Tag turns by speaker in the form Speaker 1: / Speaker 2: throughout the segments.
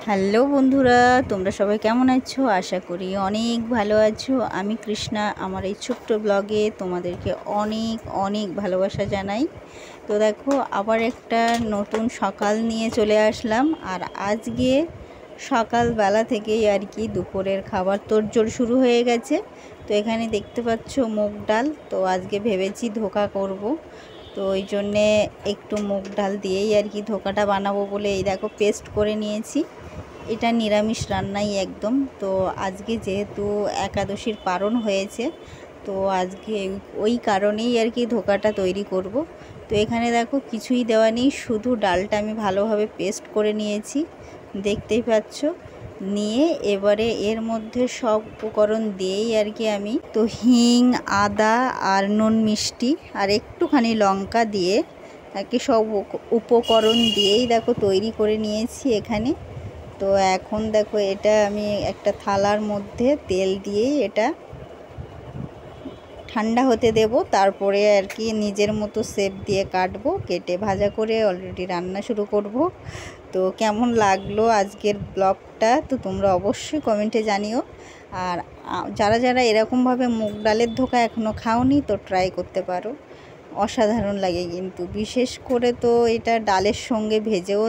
Speaker 1: Hello বন্ধুরা, তোমরা সবাই কেমন আছো? আশা করি অনেক ভালো আছো। আমি কৃষ্ণা, আমার এই ছোট্ট ব্লগে তোমাদেরকে অনেক অনেক ভালোবাসা জানাই। তো দেখো, আবার একটা নতুন সকাল নিয়ে চলে আসলাম। আর আজকে সকালবেলা থেকেই আর কি দুপুরের খাবার তোড়জোড় শুরু হয়ে গেছে। তো এখানে দেখতে পাচ্ছ মুগ ডাল। তো আজকে ভেবেছি ধোকা করব। তো ওই জন্যে একটু মুগ ডাল দিয়েই আর কি ধোকাটা বানাবো বলে এই দেখো পেস্ট করে নিয়েছি। এটা নিরামিষ রান্নাই একদম। তো আজকে যেহেতু একাদশীর পারণ হয়েছে, তো আজকে ওই কারণেই আর কি ধোকাটা তৈরি করব। তো এখানে দেখো কিছুই দেওয়া নেই, শুধু ডালটা আমি ভালোভাবে পেস্ট করে নিয়েছি, দেখতেই পাচ্ছ। নিয়ে এবারে এর মধ্যে সব উপকরণ দিয়েই আর কি আমি তো হিং, আদা আর নুন, মিষ্টি আর একটুখানি লঙ্কা দিয়ে আর কি সব উপকরণ দিয়েই দেখো তৈরি করে নিয়েছি এখানে। তো এখন দেখো এটা আমি একটা থালার মধ্যে তেল দিয়েই এটা ঠান্ডা হতে দেব, তারপরে আর কি নিজের মতো শেপ দিয়ে কাটবো, কেটে ভাজা করে অলরেডি রান্না শুরু করব। তো কেমন লাগলো আজকের ব্লগটা তো তোমরা অবশ্যই কমেন্টে জানিও। আর যারা যারা এরকমভাবে মুগ ডালের ধোকা এখনও খাওনি তো ট্রাই করতে পারো, অসাধারণ লাগে কিন্তু। বিশেষ করে তো এটা ডালের সঙ্গে ভেজেও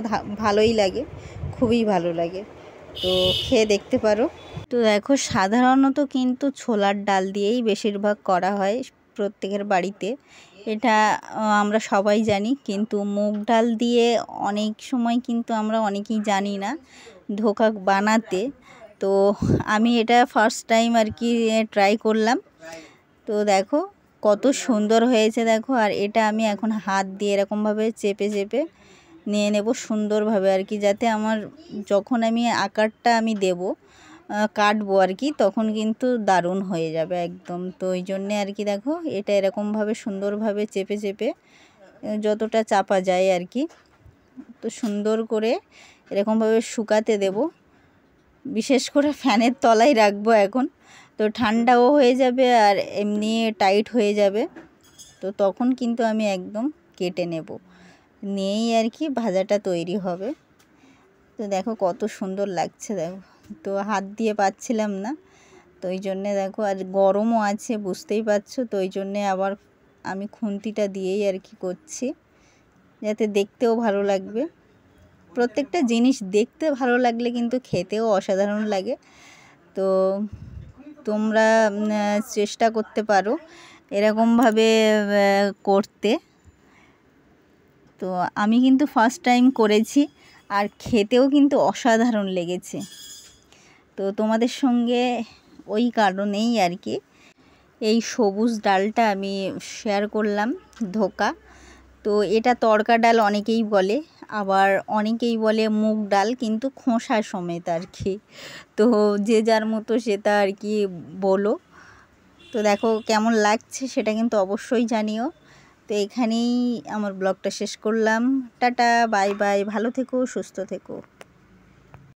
Speaker 1: ভালোই লাগে, খুবই ভালো লাগে। তো খেয়ে দেখতে পারো। তো দেখো, সাধারণত কিন্তু ছোলার ডাল দিয়েই বেশিরভাগ করা হয় প্রত্যেকের বাড়িতে, এটা আমরা সবাই জানি। কিন্তু মুগ ডাল দিয়ে অনেক সময় কিন্তু আমরা অনেকেই জানি না ধোকা বানাতে। তো আমি এটা ফার্স্ট টাইম আর কি ট্রাই করলাম। তো দেখো কত সুন্দর হয়েছে দেখো। আর এটা আমি এখন হাত দিয়ে এরকমভাবে চেপে চেপে নিয়ে নেব সুন্দরভাবে আর কি, যাতে আমার যখন আমি আকারটা আমি দেব কাটবো আর কি, তখন কিন্তু দারুণ হয়ে যাবে একদম। তো ওই জন্যে আর কি দেখো এটা এরকমভাবে সুন্দরভাবে চেপে চেপে যতটা চাপা যায় আর কি, তো সুন্দর করে এরকমভাবে শুকাতে দেব। বিশেষ করে ফ্যানের তলায় রাখবো এখন, তো ঠান্ডাও হয়ে যাবে আর এমনি টাইট হয়ে যাবে। তো তখন কিন্তু আমি একদম কেটে নেব, নিয়েই আর কি ভাজাটা তৈরি হবে। তো দেখো কত সুন্দর লাগছে দেখো। তো হাত দিয়ে পাচ্ছিলাম না, তো ওই জন্যে দেখো, আর গরমও আছে বুঝতেই পারছো। তো ওই জন্যে আবার আমি খুন্তিটা দিয়েই আর কি করছি, যাতে দেখতেও ভালো লাগবে। প্রত্যেকটা জিনিস দেখতে ভালো লাগলে কিন্তু খেতেও অসাধারণ লাগে। তো তোমরা চেষ্টা করতে পারো এরকমভাবে করতে। তো আমি কিন্তু ফার্স্ট টাইম করেছি আর খেতেও কিন্তু অসাধারণ লেগেছে। তো তোমাদের সঙ্গে ওই কারণেই আর কি এই সবুজ ডালটা আমি শেয়ার করলাম, ধোকা। তো এটা তড়কা ডাল অনেকেই বলে, আবার অনেকেই বলে মুগ ডাল কিন্তু খোসা সমেত আর কি। তো যে যার মতো সেটা আর কি বলো। তো দেখো কেমন লাগছে সেটা কিন্তু অবশ্যই জানিও। তো এখানেই আমার ব্লগটা শেষ করলাম। টাটা, বাই বাই, ভালো থেকো, সুস্থ থেকো।